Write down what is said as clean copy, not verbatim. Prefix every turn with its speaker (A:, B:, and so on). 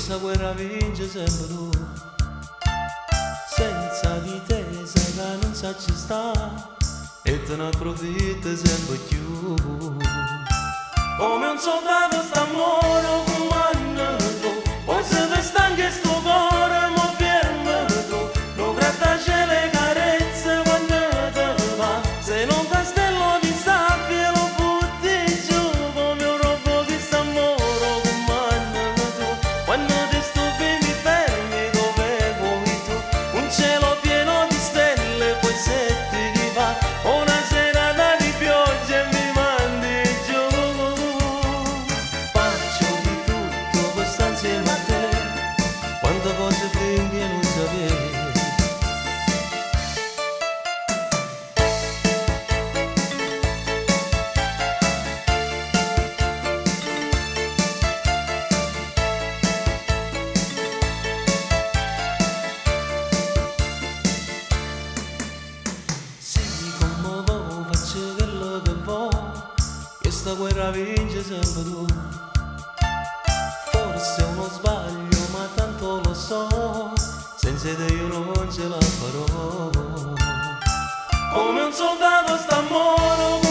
A: questa guerra vince sempre tu. Senza di te sai che non sa ci sta e te ne approfitti sempre più. Come un soldato sta moro comando tu, poi se te stanchi e sto cuore mo fermo tu, non grattaci le carezze quando te va, se non castello di sabbia lo butti giù, come un robot che sta moro comando tu, quando ti stufi mi fermi dove vuoi tu, un cielo pieno di stelle poi se ti va, una serata di pioggia e mi mandi giù. Faccio di tutto per stare insieme a te, quante cose finché non sapevi. Faccio quello che vuoi, questa guerra vince sempre tu. Forse è uno sbaglio, ma tanto lo so, senza te io non ce la farò. Come un soldato sta moro